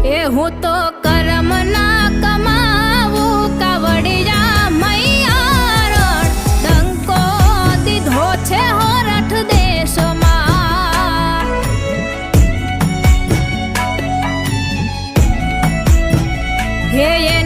એ હું તો કર્મ ના કમાવું કાવડિયા મૈયા ડંકો દીધો છે હોરઠ દેશમાં હે